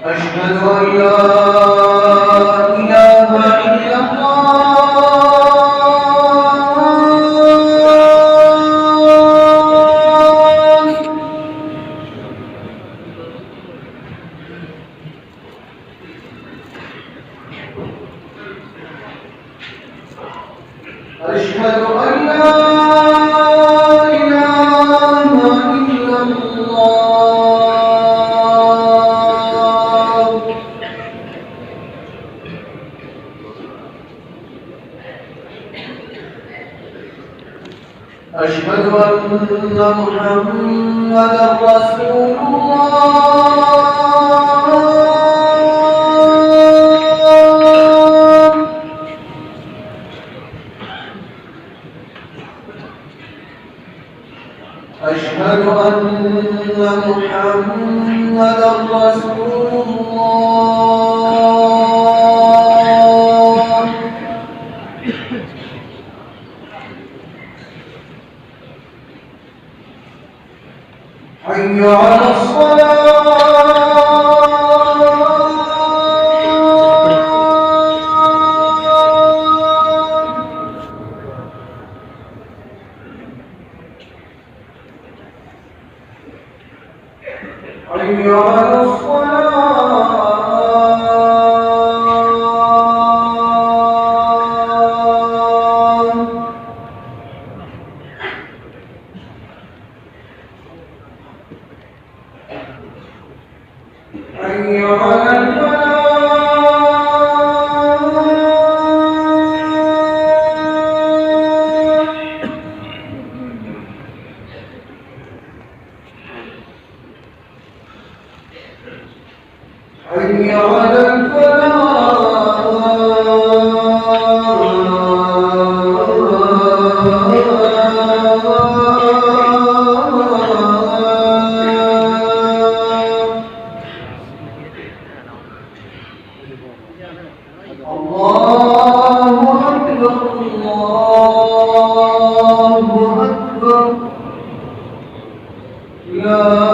أشهد أن لا إله إلا الله أشهد أن لا إله إلا الله أشهد أن محمدا رسول الله أشهد أن محمدا رسول الله حي على الصلاة حي على حي على حي على الله أكبر الله أكبر لا